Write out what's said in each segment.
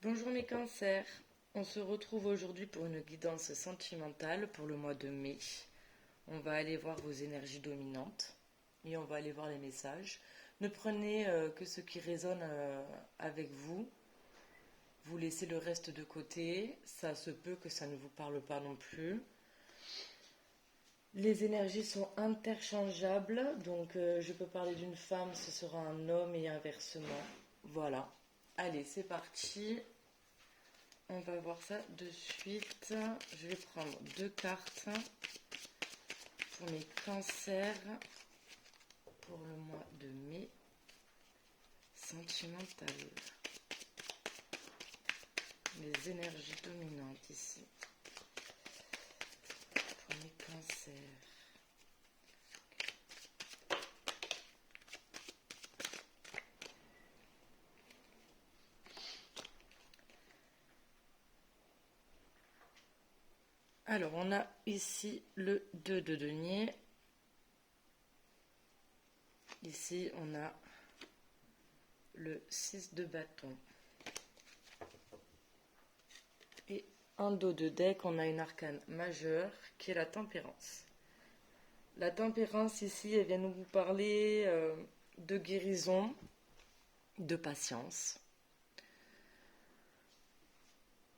Bonjour mes cancers, on se retrouve aujourd'hui pour une guidance sentimentale pour le mois de mai. On va aller voir vos énergies dominantes et on va aller voir les messages. Ne prenez que ce qui résonne avec vous. Vous laissez le reste de côté, ça se peut que ça ne vous parle pas non plus. Les énergies sont interchangeables, donc je peux parler d'une femme, ce sera un homme et inversement. Voilà. Allez, c'est parti. On va voir ça de suite. Je vais prendre deux cartes pour mes cancers pour le mois de mai sentimental. Les énergies dominantes ici pour mes cancers. Alors, on a ici le 2 de denier. Ici, on a le 6 de bâton. Et en dos de deck, on a une arcane majeure qui est la tempérance. La tempérance ici, elle vient nous parler de guérison, de patience,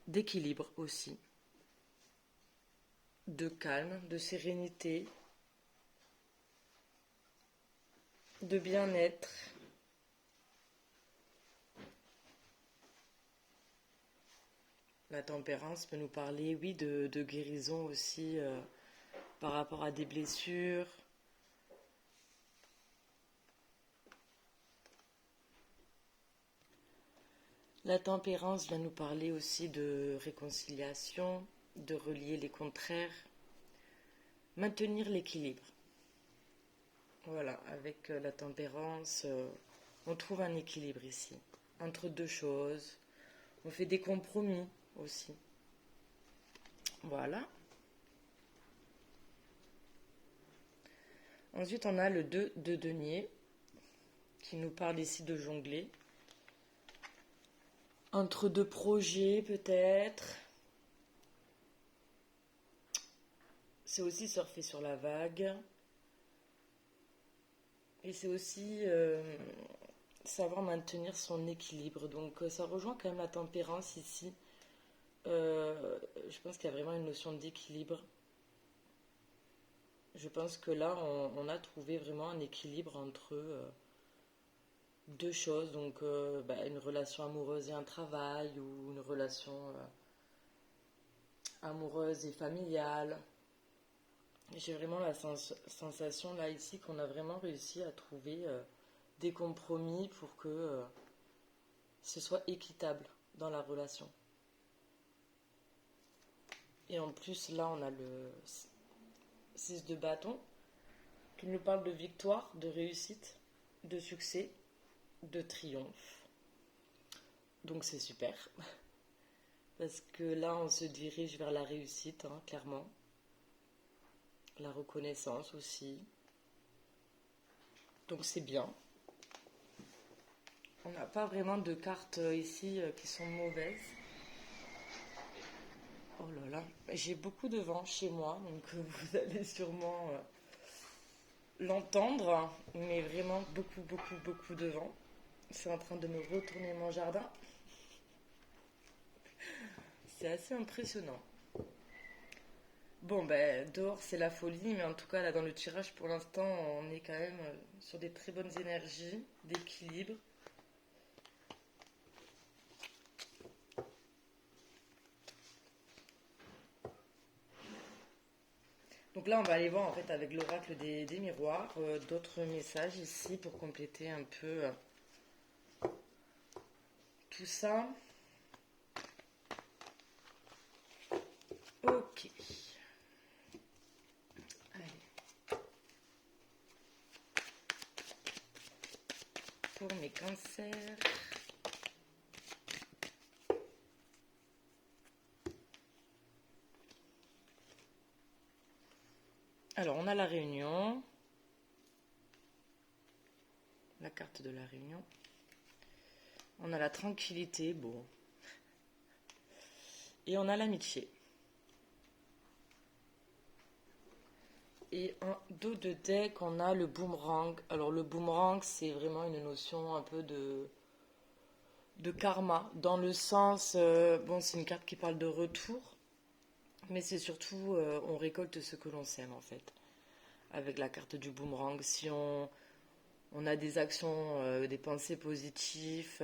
d'équilibre aussi, de calme, de sérénité, de bien-être. La tempérance peut nous parler, oui, de guérison aussi par rapport à des blessures. La tempérance vient nous parler aussi de réconciliation, de relier les contraires, maintenir l'équilibre. Voilà, avec la tempérance, on trouve un équilibre ici, entre deux choses. On fait des compromis aussi. Voilà. Ensuite, on a le 2 de denier, qui nous parle ici de jongler. Entre deux projets, peut-être. C'est aussi surfer sur la vague. Et c'est aussi savoir maintenir son équilibre. Donc ça rejoint quand même la tempérance ici. Je pense qu'il y a vraiment une notion d'équilibre. Je pense que là, on a trouvé vraiment un équilibre entre deux choses. Donc une relation amoureuse et un travail, ou une relation amoureuse et familiale. J'ai vraiment la sensation là ici qu'on a vraiment réussi à trouver des compromis pour que ce soit équitable dans la relation. Et en plus là on a le 6 de bâton qui nous parle de victoire, de réussite, de succès, de triomphe. Donc c'est super. Parce que là on se dirige vers la réussite, hein, clairement. La reconnaissance aussi. Donc c'est bien. On n'a pas vraiment de cartes ici qui sont mauvaises. Oh là là, j'ai beaucoup de vent chez moi, donc vous allez sûrement l'entendre, mais vraiment beaucoup, beaucoup, beaucoup de vent. C'est en train de me retourner mon jardin. C'est assez impressionnant. Bon, ben, dehors c'est la folie, mais en tout cas, là dans le tirage pour l'instant, on est quand même sur des très bonnes énergies, d'équilibre. Donc là, on va aller voir en fait avec l'oracle des miroirs d'autres messages ici pour compléter un peu tout ça. Ok. Allez. Pour mes cancers. Alors, on a la réunion. La carte de la réunion. On a la tranquillité. Bon, Et on a l'amitié. Et en dos de deck, on a le boomerang. Alors le boomerang, c'est vraiment une notion un peu de karma, dans le sens, bon, c'est une carte qui parle de retour, mais c'est surtout, on récolte ce que l'on sème en fait, avec la carte du boomerang. Si on a des actions, des pensées positives,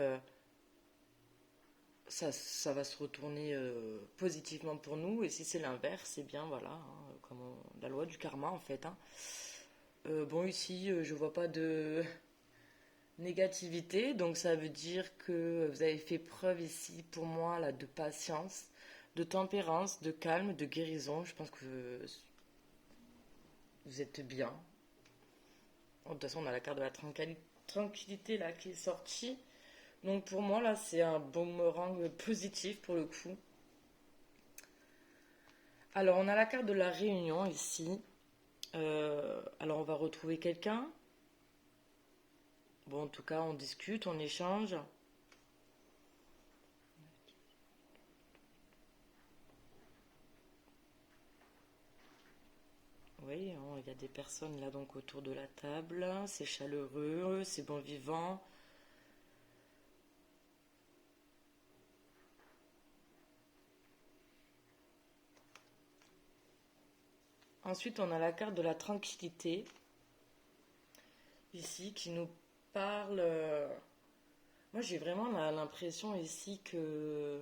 ça va se retourner positivement pour nous, et si c'est l'inverse, c'est bien, voilà, hein, comme la loi du karma en fait. Hein. Bon, ici, je vois pas de négativité, donc ça veut dire que vous avez fait preuve ici, pour moi, là, de patience, de tempérance, de calme, de guérison. Je pense que vous êtes bien. De toute façon, on a la carte de la tranquillité là qui est sortie. Donc pour moi, là, c'est un boomerang positif pour le coup. Alors, on a la carte de la réunion ici. Alors, on va retrouver quelqu'un. Bon, en tout cas, on discute, on échange. Oui, hein, il y a des personnes là donc autour de la table. C'est chaleureux, c'est bon vivant. Ensuite, on a la carte de la tranquillité ici qui nous parle. Moi, j'ai vraiment l'impression ici que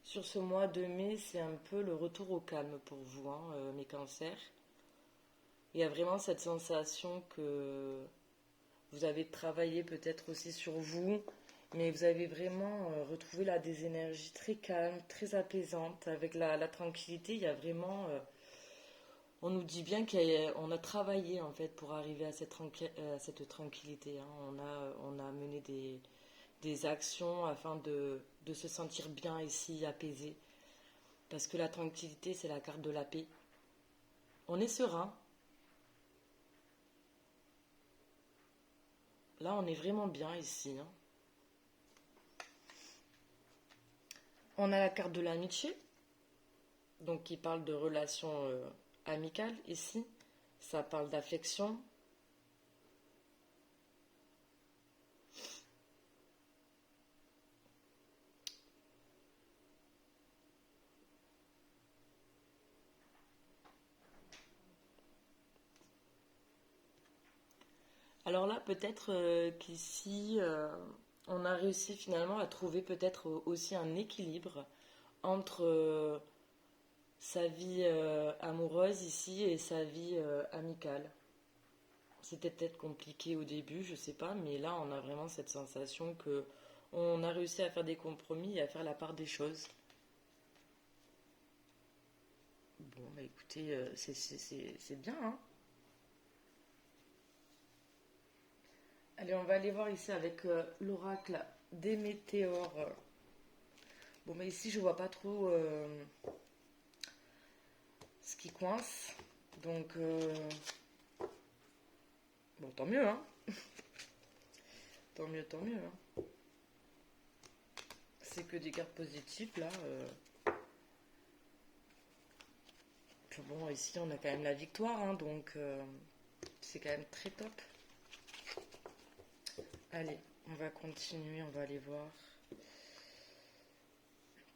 sur ce mois de mai, c'est un peu le retour au calme pour vous, hein, mes cancers. Il y a vraiment cette sensation que vous avez travaillé peut-être aussi sur vous, mais vous avez vraiment retrouvé là des énergies très calmes, très apaisantes. Avec la tranquillité, il y a vraiment. On nous dit bien qu'on a travaillé en fait pour arriver à cette tranquillité. Hein. On a mené des actions afin de se sentir bien ici, apaisé. Parce que la tranquillité, c'est la carte de la paix. On est serein. Là, on est vraiment bien ici. Hein. On a la carte de l'amitié, donc qui parle de relations amicales ici. Ça parle d'affection. Alors là, peut-être qu'ici, on a réussi finalement à trouver peut-être aussi un équilibre entre sa vie amoureuse ici et sa vie amicale. C'était peut-être compliqué au début, je sais pas, mais là, on a vraiment cette sensation que on a réussi à faire des compromis et à faire la part des choses. Bon, bah écoutez, c'est bien, hein. Allez, on va aller voir ici avec l'oracle des météores. Bon, mais ici, je vois pas trop ce qui coince. Donc, bon, tant mieux, hein. Tant mieux, hein. C'est que des cartes positives, là. Puis bon, ici, on a quand même la victoire, hein, donc c'est quand même très top. Allez, on va continuer, on va aller voir.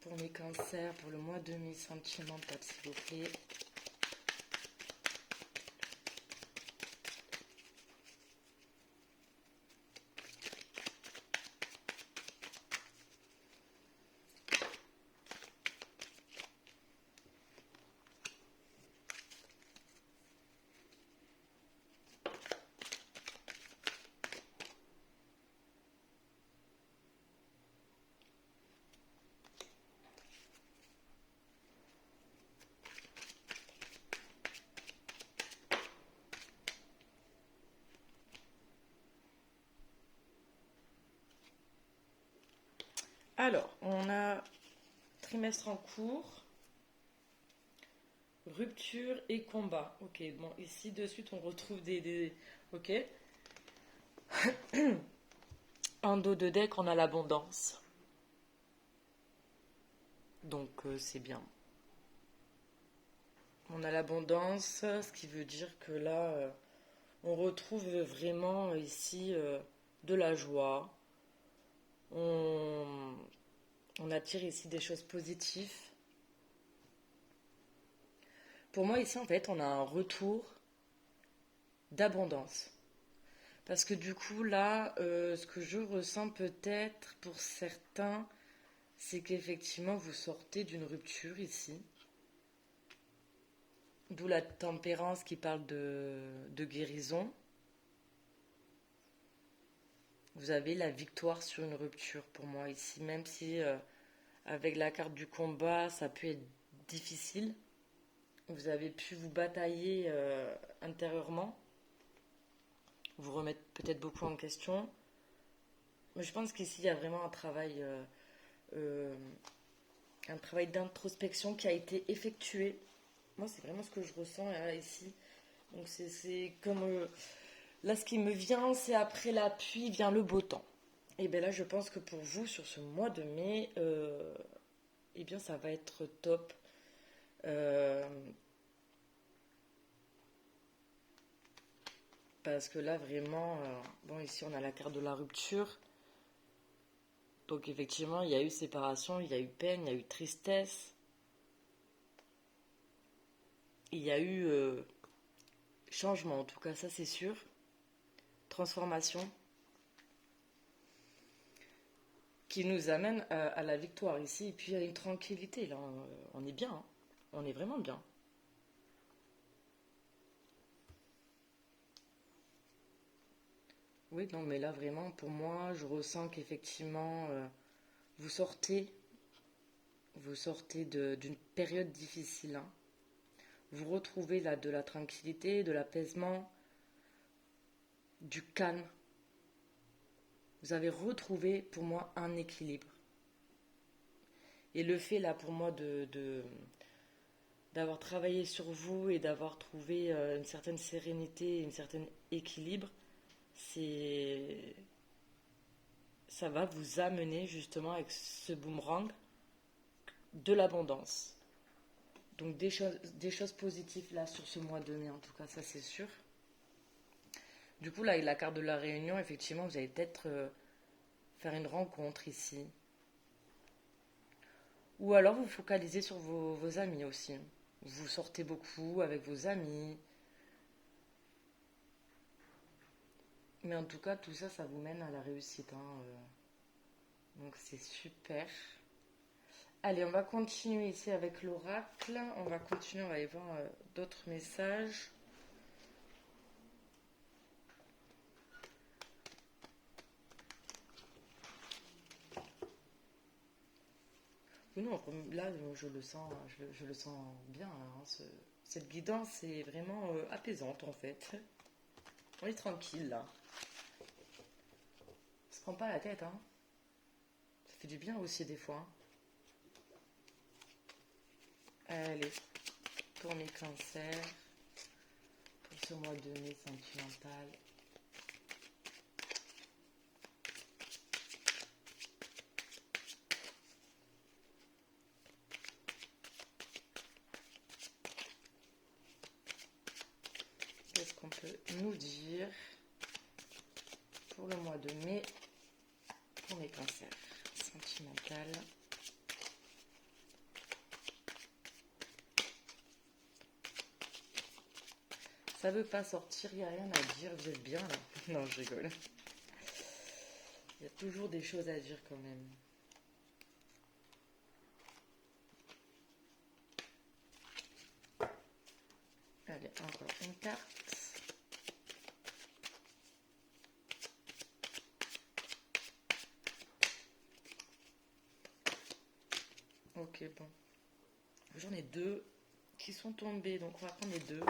Pour mes cancers, pour le mois de mai, sentimental, s'il vous plaît. Alors, on a trimestre en cours, rupture et combat. Ok, bon, ici de suite on retrouve ok. En dos de deck, on a l'abondance. Donc c'est bien. On a l'abondance, ce qui veut dire que là, on retrouve vraiment ici de la joie. On, on attire ici des choses positives. Pour moi, ici, en fait, on a un retour d'abondance. Parce que du coup, là, ce que je ressens peut-être pour certains, c'est qu'effectivement, vous sortez d'une rupture ici. D'où la tempérance qui parle de guérison. Vous avez la victoire sur une rupture pour moi ici, même si avec la carte du combat, ça peut être difficile. Vous avez pu vous batailler intérieurement, vous remettre peut-être beaucoup en question. Mais je pense qu'ici, il y a vraiment euh, un travail d'introspection qui a été effectué. Moi, c'est vraiment ce que je ressens là, ici. Donc, c'est comme. Là, ce qui me vient, c'est après la pluie vient le beau temps. Et bien là, je pense que pour vous, sur ce mois de mai, eh bien, ça va être top. Euh, Parce que là, vraiment, bon, ici, on a la carte de la rupture. Donc, effectivement, il y a eu séparation, il y a eu peine, il y a eu tristesse. Il y a eu changement, en tout cas, ça, c'est sûr. Transformation qui nous amène à la victoire ici. Et puis, à une tranquillité, là. On est bien, hein. On est vraiment bien. Oui, non, mais là, vraiment, pour moi, je ressens qu'effectivement, vous sortez, d'une période difficile, hein. Vous retrouvez là de la tranquillité, de l'apaisement, du calme. Vous avez retrouvé pour moi un équilibre. Et le fait là pour moi d'avoir travaillé sur vous et d'avoir trouvé une certaine sérénité, une certaine équilibre, c'est ça va vous amener justement avec ce boomerang de l'abondance. Donc des choses positives là sur ce mois de mai en tout cas, ça c'est sûr. Du coup là avec la carte de la réunion, effectivement vous allez peut-être faire une rencontre ici. Ou alors vous focalisez sur vos amis aussi. Vous sortez beaucoup avec vos amis. Mais en tout cas, tout ça, ça vous mène à la réussite, hein. Donc c'est super. Allez, on va continuer ici avec l'oracle. On va continuer, on va aller voir d'autres messages. Oui, non, là, je le sens, je le sens bien, hein. Cette guidance est vraiment apaisante en fait. On est tranquille là. On se prend pas la tête, hein. Ça fait du bien aussi des fois, hein. Allez, pour mes cancers, pour ce mois de mai sentimental. Qu'est-ce qu'on peut nous dire pour le mois de mai pour mes cancers sentimental? Ça veut pas sortir, il n'y a rien à dire, vous êtes bien là. Non, je rigole. Il y a toujours des choses à dire quand même. Allez, encore une carte. Ok, bon. J'en ai deux qui sont tombés, donc on va prendre les deux.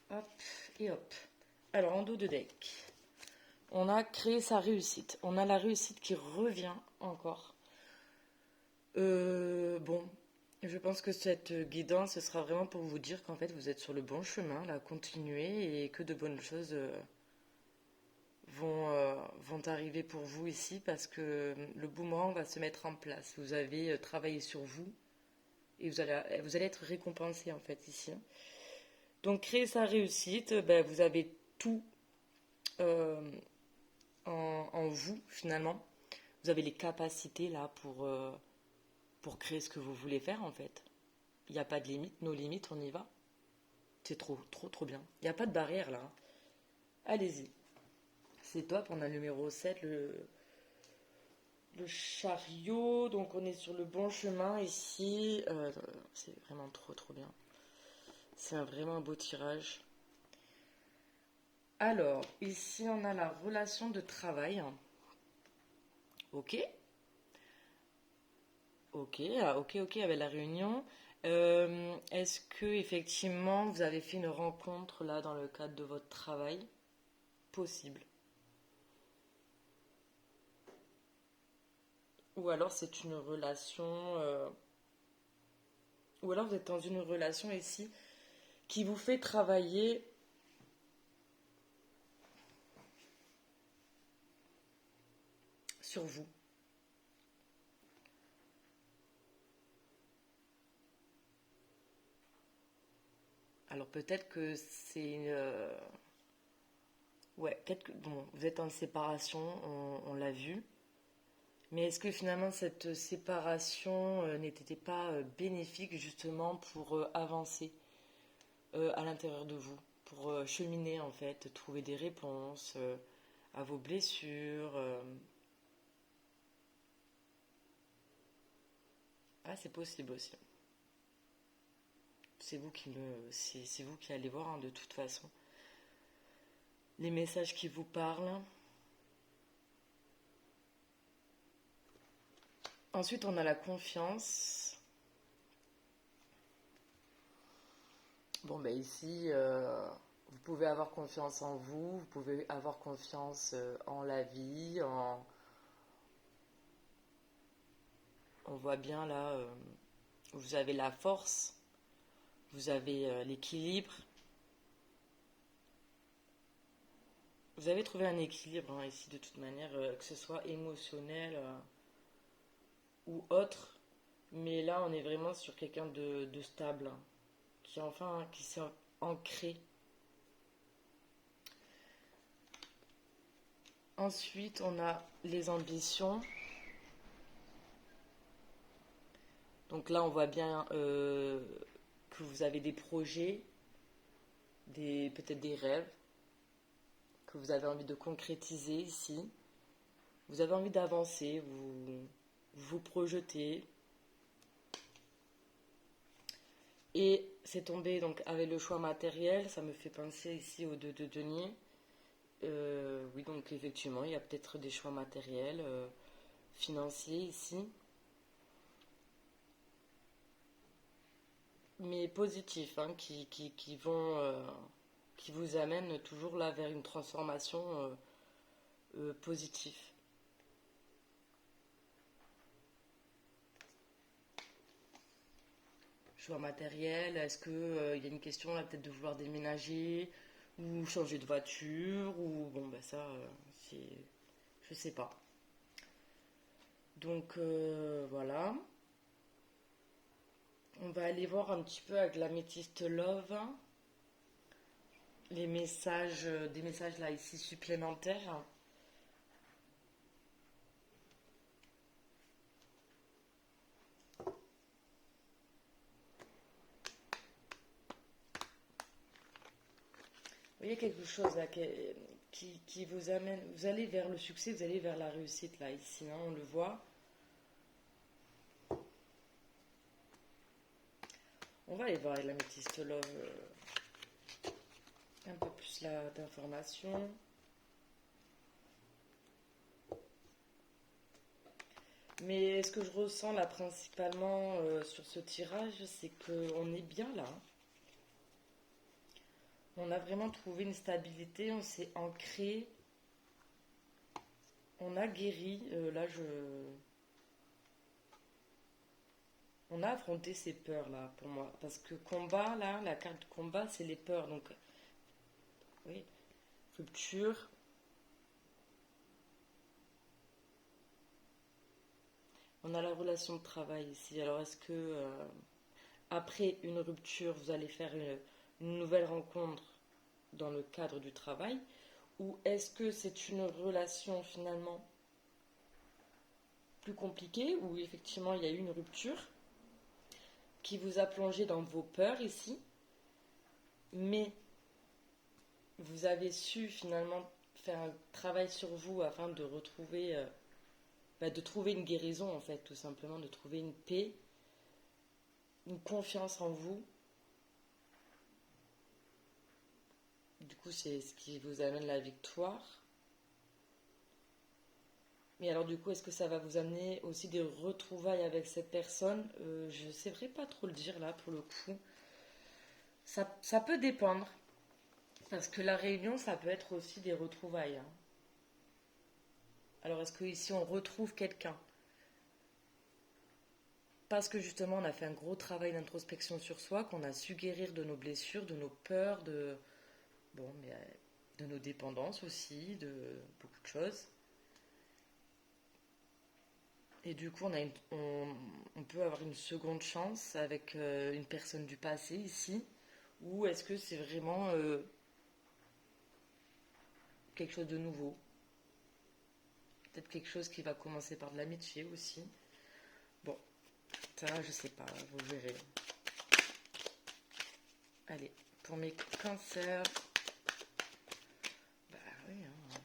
Hop et hop. Alors, en dos de deck, on a créé sa réussite. On a la réussite qui revient encore. Bon, je pense que cette guidance, ce sera vraiment pour vous dire qu'en fait, vous êtes sur le bon chemin, là, continuez et que de bonnes choses vont arriver pour vous ici parce que le boomerang va se mettre en place. Vous avez travaillé sur vous et vous allez être récompensé en fait ici. Donc créer sa réussite, ben, vous avez tout euh, en vous finalement. Vous avez les capacités là pour créer ce que vous voulez faire en fait. Il n'y a pas de limite, nos limites, on y va. C'est trop, trop, trop bien. Il n'y a pas de barrière là, hein. Allez-y. C'est top, on a le numéro 7, le chariot. Donc on est sur le bon chemin ici. C'est vraiment trop, trop bien. C'est vraiment un beau tirage. Alors, ici on a la relation de travail. Ok. Ok, ok, avec la réunion. Est-ce que effectivement vous avez fait une rencontre là dans le cadre de votre travail? Possible. Ou alors c'est une relation, ou alors vous êtes dans une relation ici qui vous fait travailler sur vous. Alors peut-être que c'est ouais, peut-être que bon, vous êtes en séparation, on l'a vu. Mais est-ce que finalement cette séparation n'était pas bénéfique justement pour avancer à l'intérieur de vous, pour cheminer en fait, trouver des réponses à vos blessures. Ah, c'est possible aussi. C'est vous qui allez voir hein, de toute façon. Les messages qui vous parlent. Ensuite, on a la confiance. Bon, ben ici, vous pouvez avoir confiance en vous, vous pouvez avoir confiance en la vie, on voit bien là, vous avez la force, vous avez l'équilibre. Vous avez trouvé un équilibre hein, ici de toute manière, que ce soit émotionnel ou autre. Mais là, on est vraiment sur quelqu'un de stable, hein, qui s'est ancré. Ensuite, on a les ambitions. Donc là, on voit bien que vous avez des projets, peut-être des rêves que vous avez envie de concrétiser ici. Vous avez envie d'avancer, vous projetez. Et c'est tombé donc avec le choix matériel, ça me fait penser ici aux deux de denier. Oui, donc effectivement, il y a peut-être des choix matériels, financiers ici, mais positifs, hein, qui vous amènent toujours là vers une transformation positive. Choix matériel, est-ce que il y a une question là peut-être de vouloir déménager ou changer de voiture ou bon ben ça c'est je sais pas. Donc voilà. On va aller voir un petit peu avec l'améthyste love les messages, des messages là ici supplémentaires. Vous voyez quelque chose là qui vous amène, vous allez vers le succès, vous allez vers la réussite là ici, hein, on le voit. On va aller voir avec l'améthyste love un peu plus là d'informations. Mais ce que je ressens là principalement sur ce tirage, c'est qu'on est bien là. On a vraiment trouvé une stabilité, on s'est ancré, on a guéri. On a affronté ces peurs là pour moi. Parce que combat là, la carte combat, c'est les peurs. Donc, oui, rupture. On a la relation de travail ici. Alors, est-ce que après une rupture, vous allez faire une nouvelle rencontre dans le cadre du travail? Ou est-ce que c'est une relation finalement plus compliquée, où effectivement il y a eu une rupture qui vous a plongé dans vos peurs ici, mais vous avez su finalement faire un travail sur vous afin de retrouver, de trouver une guérison en fait, tout simplement, de trouver une paix, une confiance en vous. Du coup, c'est ce qui vous amène la victoire. Mais alors du coup, est-ce que ça va vous amener aussi des retrouvailles avec cette personne? Je ne saurais pas trop le dire là pour le coup. Ça peut dépendre. Parce que la réunion, ça peut être aussi des retrouvailles, hein. Alors est-ce que ici on retrouve quelqu'un? Parce que justement on a fait un gros travail d'introspection sur soi, qu'on a su guérir de nos blessures, de nos peurs, de nos dépendances aussi, de beaucoup de choses. Et du coup, on peut avoir une seconde chance avec une personne du passé ici. Ou est-ce que c'est vraiment quelque chose de nouveau? Peut-être quelque chose qui va commencer par de l'amitié aussi. Bon, ça, je sais pas, vous verrez. Allez, pour mes cancers. Bah oui, hein.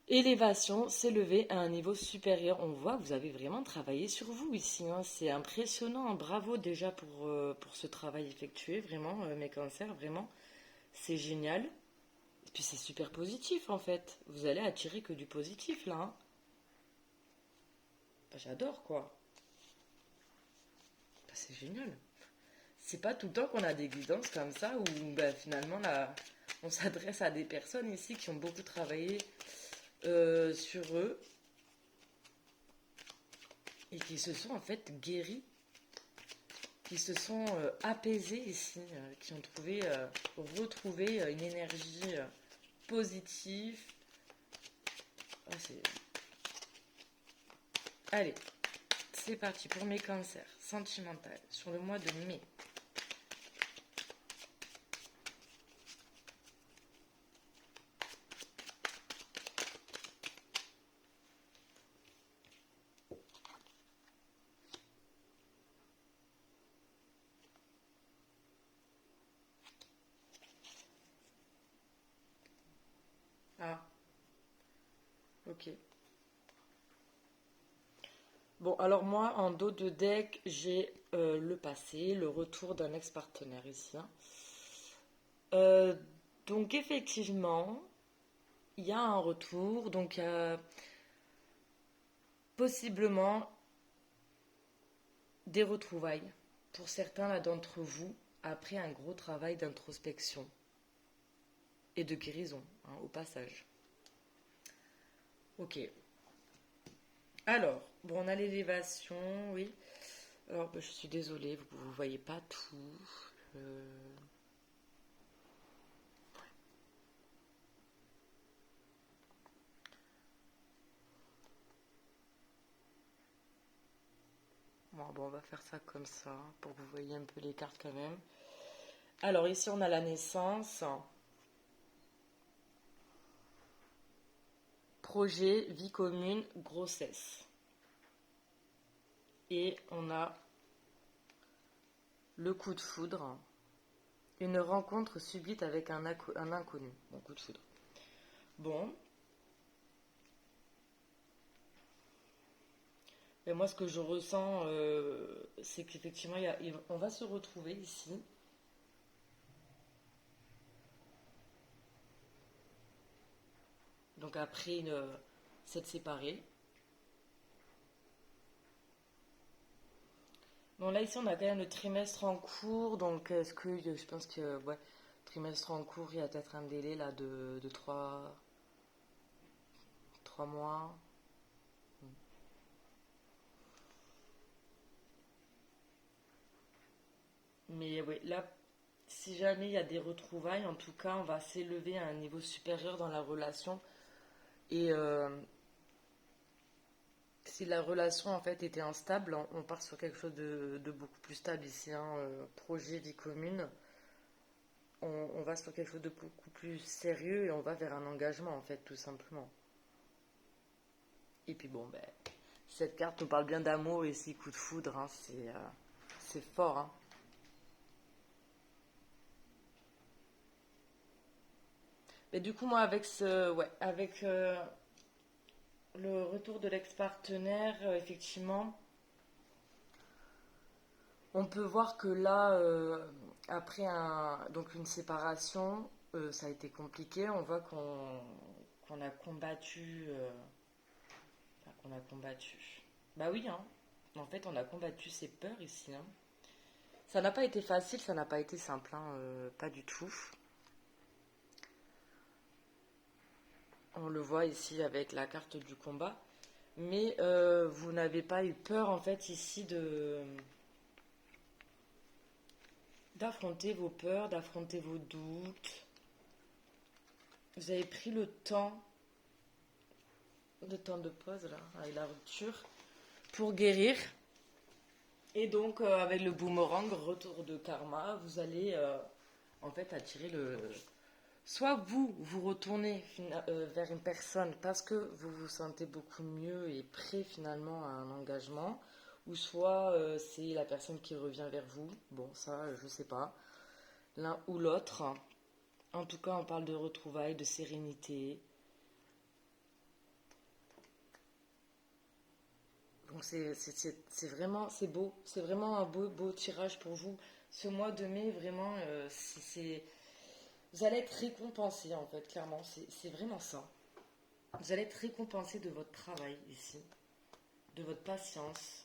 Élévation, s'élever à un niveau supérieur. On voit que vous avez vraiment travaillé sur vous ici, hein. C'est impressionnant. Bravo déjà pour ce travail effectué. Vraiment, mes cancers, vraiment. C'est génial. Et puis c'est super positif en fait. Vous allez attirer que du positif là, hein. Bah, j'adore quoi. Bah, c'est génial. C'est pas tout le temps qu'on a des guidances comme ça où bah, finalement là, on s'adresse à des personnes ici qui ont beaucoup travaillé sur eux et qui se sont en fait guéris, qui se sont apaisés ici, qui ont retrouvé une énergie positive. Ah, allez, c'est parti pour mes cancers sentimentaux sur le mois de mai. Ah, ok. Bon, alors moi, en dos de deck, j'ai le passé, le retour d'un ex-partenaire ici, hein. Euh, donc effectivement, il y a un retour, donc possiblement des retrouvailles pour certains là d'entre vous après un gros travail d'introspection et de guérison, hein, au passage. Ok. Alors, bon, on a l'élévation, oui. Alors, bah, je suis désolée, vous ne voyez pas tout. Euh, Bon, on va faire ça comme ça, pour que vous voyez un peu les cartes quand même. Alors, ici, on a la naissance, projet, vie commune, grossesse. Et on a le coup de foudre, une rencontre subite avec un inconnu. Bon, coup de foudre. Bon, mais moi, ce que je ressens, c'est qu'effectivement, on va se retrouver ici. Donc, après s'être séparés. Bon, là, ici, on a quand même le trimestre en cours. Donc, est-ce que je pense que, ouais, trimestre en cours, il y a peut-être un délai là de 3 mois. Mais oui, là, si jamais il y a des retrouvailles, en tout cas, on va s'élever à un niveau supérieur dans la relation. Et Si la relation en fait était instable, on part sur quelque chose de beaucoup plus stable ici, hein, projet, vie commune. On va sur quelque chose de beaucoup plus sérieux et on va vers un engagement en fait, tout simplement. Et puis bon, ben, cette carte nous parle bien d'amour ici, coup de foudre, hein, c'est fort. Hein. Mais du coup, moi, avec le retour de l'ex-partenaire, effectivement, on peut voir que là, après donc une séparation, ça a été compliqué. On voit qu'on a combattu, enfin, qu'on a combattu. Bah oui, hein. En fait, on a combattu ses peurs ici. Hein. Ça n'a pas été facile, ça n'a pas été simple, hein, pas du tout. On le voit ici avec la carte du combat. Mais vous n'avez pas eu peur, en fait, ici d'affronter vos peurs, d'affronter vos doutes. Vous avez pris le temps de pause, là, avec la rupture, pour guérir. Et donc, avec le boomerang, retour de karma, vous allez, en fait, attirer le... Soit vous retournez vers une personne parce que vous vous sentez beaucoup mieux et prêt finalement à un engagement, ou soit c'est la personne qui revient vers vous. Bon, ça, je sais pas. L'un ou l'autre. En tout cas, on parle de retrouvailles, de sérénité. Donc c'est vraiment, c'est beau. C'est vraiment un beau tirage pour vous. Ce mois de mai, vraiment, vous allez être récompensé en fait, clairement. C'est vraiment ça. Vous allez être récompensé de votre travail ici, de votre patience.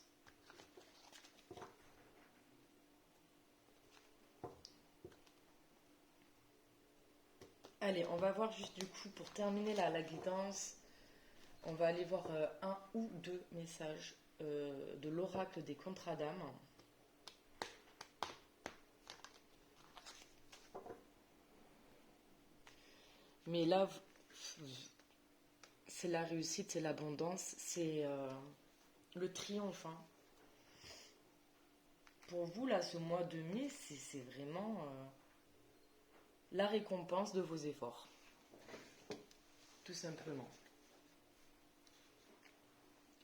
Allez, on va voir juste du coup, pour terminer la guidance, on va aller voir un ou deux messages de l'oracle des contrats d'âme. Mais là, c'est la réussite, c'est l'abondance, c'est le triomphe. Hein. Pour vous, là, ce mois de mai, c'est vraiment la récompense de vos efforts. Tout simplement.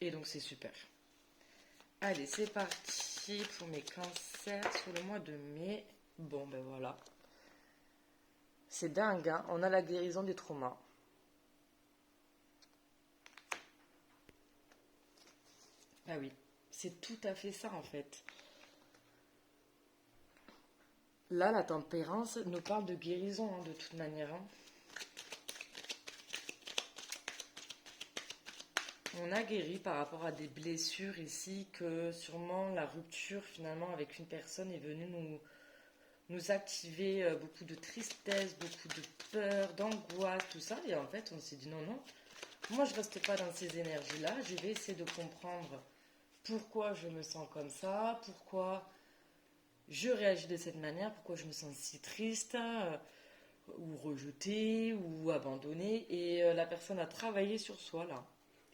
Et donc, c'est super. Allez, c'est parti pour mes cancers sur le mois de mai. Bon, ben voilà. C'est dingue, hein. On a la guérison des traumas. Ah oui, c'est tout à fait ça en fait. Là, la tempérance nous parle de guérison hein, de toute manière. Hein. On a guéri par rapport à des blessures ici que sûrement la rupture finalement avec une personne est venue nous activer beaucoup de tristesse, beaucoup de peur, d'angoisse, tout ça. Et en fait, on s'est dit non, non, moi je reste pas dans ces énergies-là, je vais essayer de comprendre pourquoi je me sens comme ça, pourquoi je réagis de cette manière, pourquoi je me sens si triste, ou rejetée, ou abandonnée. Et la personne a travaillé sur soi là.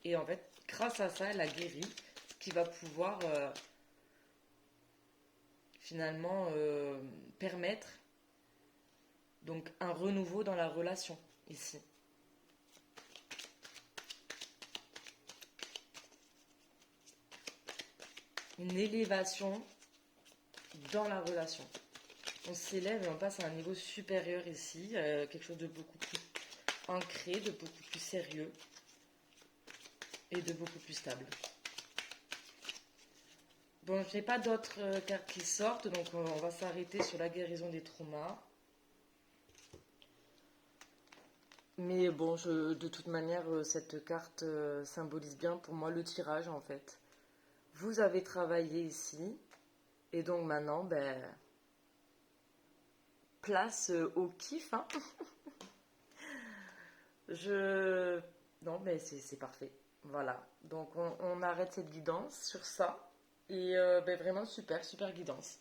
Et en fait, grâce à ça, elle a guéri, ce qui va pouvoir finalement permettre donc un renouveau dans la relation ici. Une élévation dans la relation. On s'élève et on passe à un niveau supérieur ici, quelque chose de beaucoup plus ancré, de beaucoup plus sérieux et de beaucoup plus stable. Bon, je n'ai pas d'autres cartes qui sortent, donc on va s'arrêter sur la guérison des traumas. Mais bon, de toute manière, cette carte symbolise bien pour moi le tirage en fait. Vous avez travaillé ici, et donc maintenant, ben, place au kiff. Hein. Non, mais c'est parfait. Voilà. Donc on arrête cette guidance sur ça. Et ben, vraiment super, super guidance.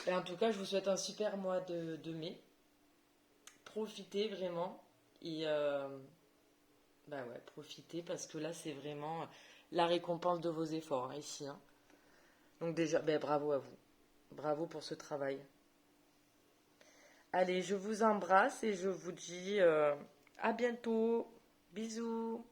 Et en tout cas, je vous souhaite un super mois de mai. Profitez vraiment. Et Bah ouais, profitez parce que là, c'est vraiment la récompense de vos efforts hein, ici, hein. Donc déjà, ben, bravo à vous. Bravo pour ce travail. Allez, je vous embrasse et je vous dis à bientôt. Bisous.